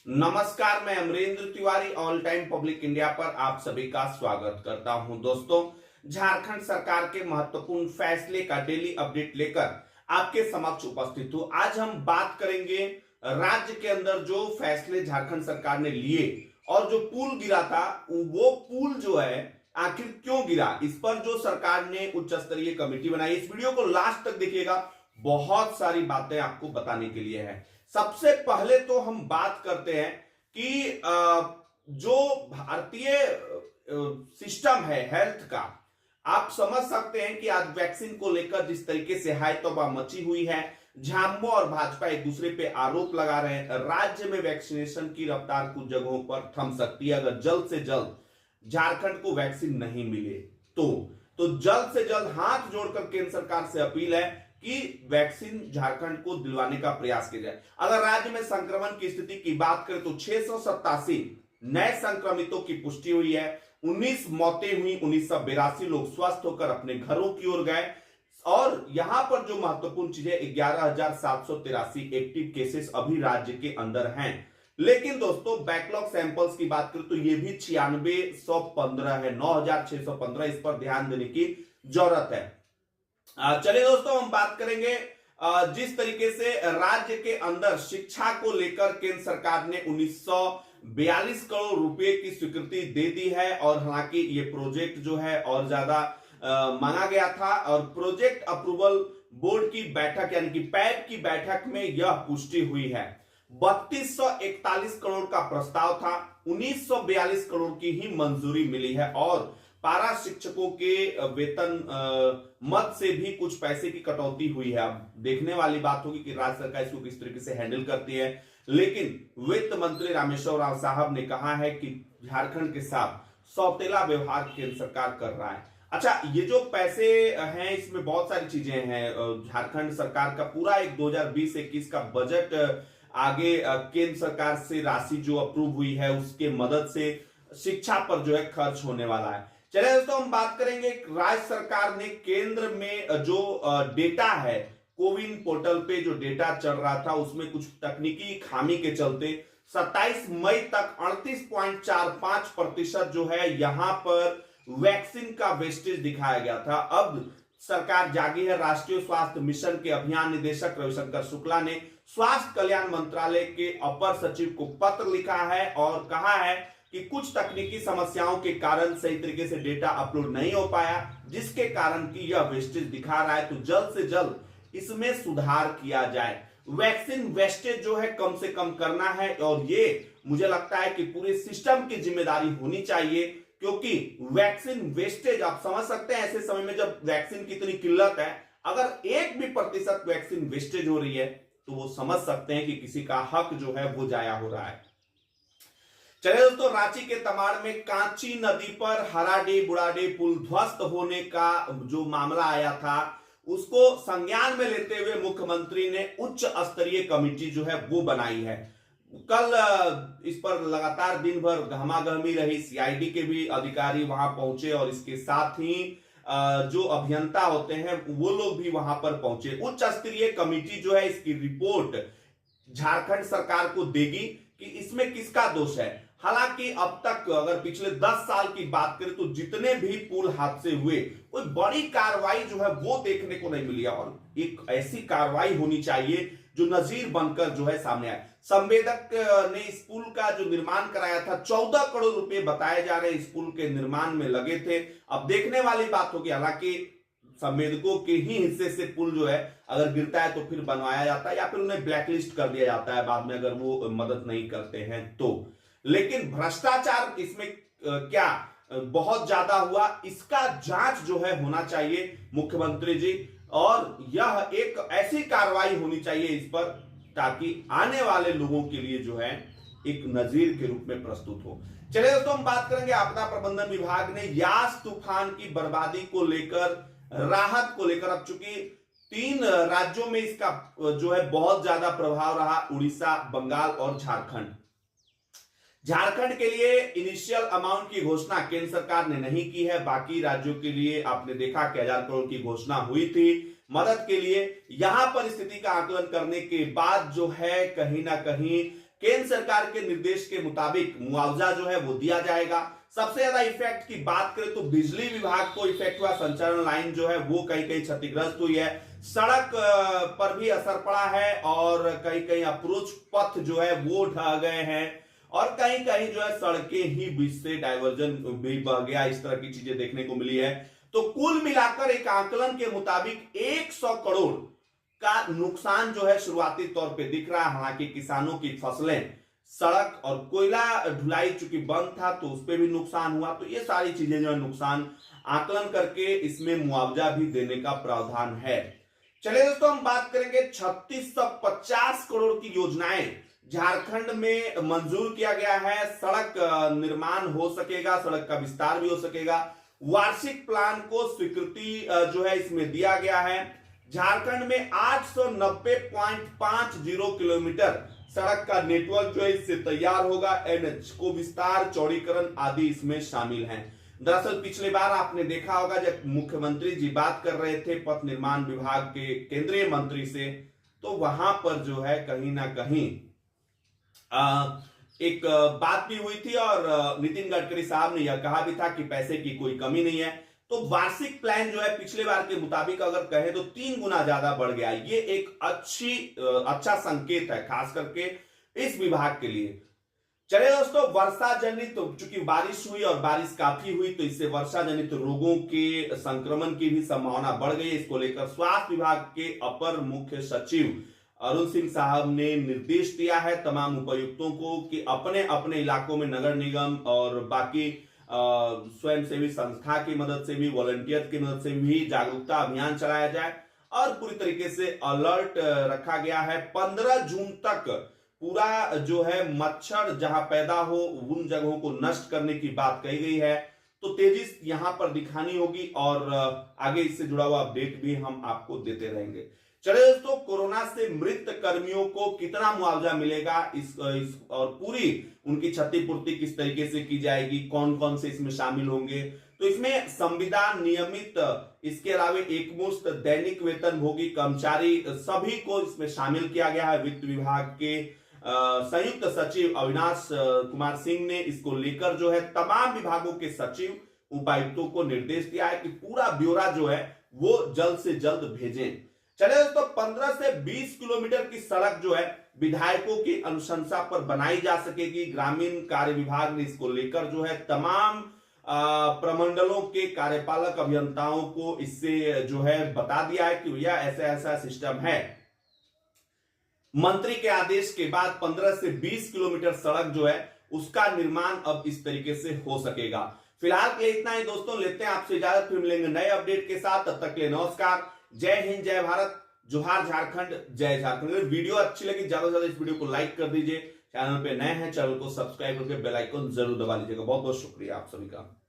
नमस्कार, मैं Amarendra Tiwari all time public India पर आप सभी का स्वागत करता हूं। दोस्तों, झारखंड सरकार के महत्वपूर्ण फैसले का डेली अपडेट लेकर आपके समक्ष उपस्थित हूं। आज हम बात करेंगे राज्य के अंदर जो फैसले झारखंड सरकार ने लिए और जो पुल गिरा था, वो पुल जो है आखिर क्यों गिरा, इस पर जो सरकार ने उच्च स्तरीय कमेटी बनाई। इस वीडियो को लास्ट तक देखिएगा, बहुत सारी बातें आपको बताने के लिए है। सबसे पहले तो हम बात करते हैं कि जो भारतीय सिस्टम है हेल्थ का, आप समझ सकते हैं कि आज वैक्सीन को लेकर जिस तरीके से हाई तौबा मची हुई है, झामुमो और भाजपा एक दूसरे पे आरोप लगा रहे हैं। राज्य में वैक्सीनेशन की रफ्तार कुछ जगहों पर थम सकती है अगर जल्द से जल्द झारखंड को वैक्सीन नहीं मिले तो जल्द से जल्द हाथ जोड़कर केंद्र सरकार से अपील है कि वैक्सीन झारखंड को दिलवाने का प्रयास किया जाए। अगर राज्य में संक्रमण की स्थिति की बात करें तो 687 नए संक्रमितों की पुष्टि हुई है, 19 मौतें हुई, 1982 लोग स्वस्थ होकर अपने घरों की ओर गए। और यहां पर जो महत्वपूर्ण चीज है, 11,783 एक्टिव केसेस अभी राज्य के अंदर हैं। लेकिन दोस्तों, बैकलॉग सैंपल्स की बात करें तो यह भी 9615 है, 9615। इस पर ध्यान देने की जरूरत है। चलिए दोस्तों, हम बात करेंगे जिस तरीके से राज्य के अंदर शिक्षा को लेकर केंद्र सरकार ने 1942 करोड़ रुपए की स्वीकृति दे दी है। और हालांकि ये प्रोजेक्ट जो है और ज्यादा मांगा गया था, और प्रोजेक्ट अप्रूवल बोर्ड की बैठक यानी कि पैब की बैठक में यह पुष्टि हुई है। 3241 करोड़ का प्रस्ताव था, 1942 करोड़ की ही मंजूरी मिली है। और पारा शिक्षकों के वेतन मद से भी कुछ पैसे की कटौती हुई है। अब देखने वाली बात होगी कि राज्य सरकार इसको किस तरीके से हैंडल करती है। लेकिन वित्त मंत्री रामेश्वर राव साहब ने कहा है कि झारखंड के साथ सौतेला व्यवहार केंद्र सरकार कर रहा है। अच्छा, ये जो पैसे हैं इसमें बहुत सारी चीजें हैं। झारखंड सरकार का पूरा एक 2020-21 का बजट आगे केंद्र सरकार से राशि जो अप्रूव हुई है उसके मदद से शिक्षा पर जो है खर्च होने वाला है। चलिए दोस्तों, हम बात करेंगे राज्य सरकार ने केंद्र में जो डेटा है, कोविन पोर्टल पे जो डेटा चल रहा था उसमें कुछ तकनीकी खामी के चलते 27 मई तक 38.45% जो है यहां पर वैक्सीन का वेस्टेज दिखाया गया था। अब सरकार जागी है। राष्ट्रीय स्वास्थ्य मिशन के अभियान निदेशक रविशंकर शुक्ला ने स्वास्थ्य कल्याण मंत्रालय के अपर सचिव को पत्र लिखा है और कहा है कि कुछ तकनीकी समस्याओं के कारण सही तरीके से डेटा अपलोड नहीं हो पाया, जिसके कारण कि यह वेस्टेज दिखा रहा है। तो जल्द से जल्द इसमें सुधार किया जाए। वैक्सीन वेस्टेज जो है कम से कम करना है, और ये मुझे लगता है कि पूरे सिस्टम की जिम्मेदारी होनी चाहिए, क्योंकि वैक्सीन वेस्टेज आप समझ सकते हैं ऐसे समय में जब वैक्सीन की इतनी किल्लत है, अगर 1 भी प्रतिशत वैक्सीन वेस्टेज हो रही है तो वो समझ सकते हैं कि किसी का हक जो है वो जाया हो रहा है। चलिए दोस्तों, रांची के तमाड़ में कांची नदी पर हराडी बुढ़ाडी पुल ध्वस्त होने का जो मामला आया था उसको संज्ञान में लेते हुए मुख्यमंत्री ने उच्च स्तरीय कमेटी जो है वो बनाई है। कल इस पर लगातार दिन भर गहमागहमी रही, सीआईडी के भी अधिकारी वहां पहुंचे और इसके साथ ही जो अभियंता होते हैं वो लोग भी वहां पर पहुंचे। उच्च स्तरीय कमेटी जो है इसकी रिपोर्ट झारखंड सरकार को देगी कि इसमें किसका दोष है। हालांकि अब तक अगर पिछले 10 साल की बात करें तो जितने भी पुल हादसे हुए कोई बड़ी कार्रवाई जो है वो देखने को नहीं मिली, और एक ऐसी कार्रवाई होनी चाहिए जो नजीर बनकर जो है सामने आए। संवेदक ने इस पुल का जो निर्माण कराया था, 14 करोड़ रुपए बताए जा रहे इस पुल के निर्माण में लगे थे। अब देखने वाली बात होगी, हालांकि संवेदकों के ही हिस्से से पुल जो है अगर गिरता है तो फिर बनवाया जाता है या फिर उन्हें ब्लैकलिस्ट कर दिया जाता है बाद में अगर वो मदद नहीं करते हैं तो। लेकिन भ्रष्टाचार इसमें क्या बहुत ज्यादा हुआ, इसका जांच जो है होना चाहिए मुख्यमंत्री जी, और यह एक ऐसी कार्रवाई होनी चाहिए इस पर ताकि आने वाले लोगों के लिए जो है एक नजीर के रूप में प्रस्तुत हो। चलिए दोस्तों, हम बात करेंगे आपदा प्रबंधन विभाग ने यास तूफान की बर्बादी को लेकर, राहत को लेकर, अब चूंकि 3 राज्यों में इसका जो है बहुत ज्यादा प्रभाव रहा, उड़ीसा, बंगाल और झारखंड। झारखंड के लिए इनिशियल अमाउंट की घोषणा केंद्र सरकार ने नहीं की है। बाकी राज्यों के लिए आपने देखा कि 1000 करोड़ की घोषणा हुई थी मदद के लिए। यहां पर स्थिति का आकलन करने के बाद जो है कहीं ना कहीं केंद्र सरकार के निर्देश के मुताबिक मुआवजा जो है वो दिया जाएगा। सबसे ज्यादा इफेक्ट की बात करें तो बिजली विभाग को इफेक्ट हुआ, संचालन लाइन जो है वो कहीं कहीं क्षतिग्रस्त हुई है, सड़क पर भी असर पड़ा है और कहीं कहीं अप्रोच पथ जो है वो ढह गए हैं और कहीं कहीं जो है सड़कें ही बीच से डाइवर्जन भी बह गया, इस तरह की चीजें देखने को मिली है। तो कुल मिलाकर एक आकलन के मुताबिक 100 करोड़ का नुकसान जो है शुरुआती तौर पे दिख रहा है। हालांकि किसानों की फसलें, सड़क और कोयला ढुलाई चूंकि बंद था तो उस पर भी नुकसान हुआ, तो ये सारी चीजें जो है नुकसान आकलन करके इसमें मुआवजा भी देने का प्रावधान है। चलिए दोस्तों, हम बात करेंगे 3650 करोड़ की योजनाएं झारखंड में मंजूर किया गया है। सड़क निर्माण हो सकेगा, सड़क का विस्तार भी हो सकेगा, वार्षिक प्लान को स्वीकृति जो है इसमें दिया गया है। झारखंड में 890.50 किलोमीटर सड़क का नेटवर्क जो है इससे तैयार होगा। एनएच को विस्तार, चौड़ीकरण आदि इसमें शामिल हैं। दरअसल पिछली बार आपने देखा होगा जब मुख्यमंत्री जी बात कर रहे थे पथ निर्माण विभाग के केंद्रीय मंत्री से, तो वहां पर जो है कहीं ना कहीं एक बात भी हुई थी और नितिन गडकरी साहब ने यह कहा भी था कि पैसे की कोई कमी नहीं है। तो वार्षिक प्लान जो है पिछले बार के मुताबिक अगर कहें तो 3 गुना ज्यादा बढ़ गया। ये एक अच्छा संकेत है खास करके इस विभाग के लिए। चलिए दोस्तों, वर्षा जनित चूंकि बारिश हुई और बारिश काफी हुई तो इससे वर्षा जनित रोगों के संक्रमण की भी संभावना बढ़ गई। इसको लेकर स्वास्थ्य विभाग के अपर मुख्य सचिव अरुण सिंह साहब ने निर्देश दिया है तमाम उपायुक्तों को कि अपने अपने इलाकों में नगर निगम और बाकी स्वयंसेवी संस्था की मदद से भी, वॉलंटियर की मदद से भी जागरूकता अभियान चलाया जाए और पूरी तरीके से अलर्ट रखा गया है। 15 जून तक पूरा जो है मच्छर जहां पैदा हो उन जगहों को नष्ट करने की बात कही गई है। तो तेजी यहां पर दिखानी होगी और आगे इससे जुड़ा हुआ अपडेट भी हम आपको देते रहेंगे। चलिए दोस्तों, कोरोना से मृत कर्मियों को कितना मुआवजा मिलेगा इस और पूरी उनकी क्षतिपूर्ति किस तरीके से की जाएगी, कौन कौन से इसमें शामिल होंगे, तो इसमें संविदा नियमित, इसके अलावा एकमुश्त दैनिक वेतन भोगी कर्मचारी सभी को इसमें शामिल किया गया है। वित्त विभाग के संयुक्त सचिव अविनाश कुमार सिंह ने इसको लेकर जो है तमाम विभागों के सचिव, उपायुक्तों को निर्देश दिया है कि पूरा ब्यौरा जो है वो जल्द से जल्द भेजें। चलिए दोस्तों, 15 से 20 किलोमीटर की सड़क जो है विधायकों की अनुशंसा पर बनाई जा सकेगी। ग्रामीण कार्य विभाग ने इसको लेकर जो है तमाम प्रमंडलों के कार्यपालक अभियंताओं को इससे जो है बता दिया है कि भैया ऐसा ऐसा सिस्टम है। मंत्री के आदेश के बाद 15 से 20 किलोमीटर सड़क जो है उसका निर्माण अब इस तरीके से हो सकेगा। फिलहाल के इतना ही दोस्तों, लेते हैं आपसे इजाजत, फिर मिलेंगे नए अपडेट के साथ। तब तक के लिए नमस्कार, जय हिंद, जय भारत, जोहार झारखंड, जय झारखंड। अगर वीडियो अच्छी लगी ज्यादा से ज्यादा इस वीडियो को लाइक कर दीजिए। चैनल पे नए हैं चैनल को सब्सक्राइब करके बेल आइकन जरूर दबा लीजिएगा। बहुत बहुत शुक्रिया आप सभी का।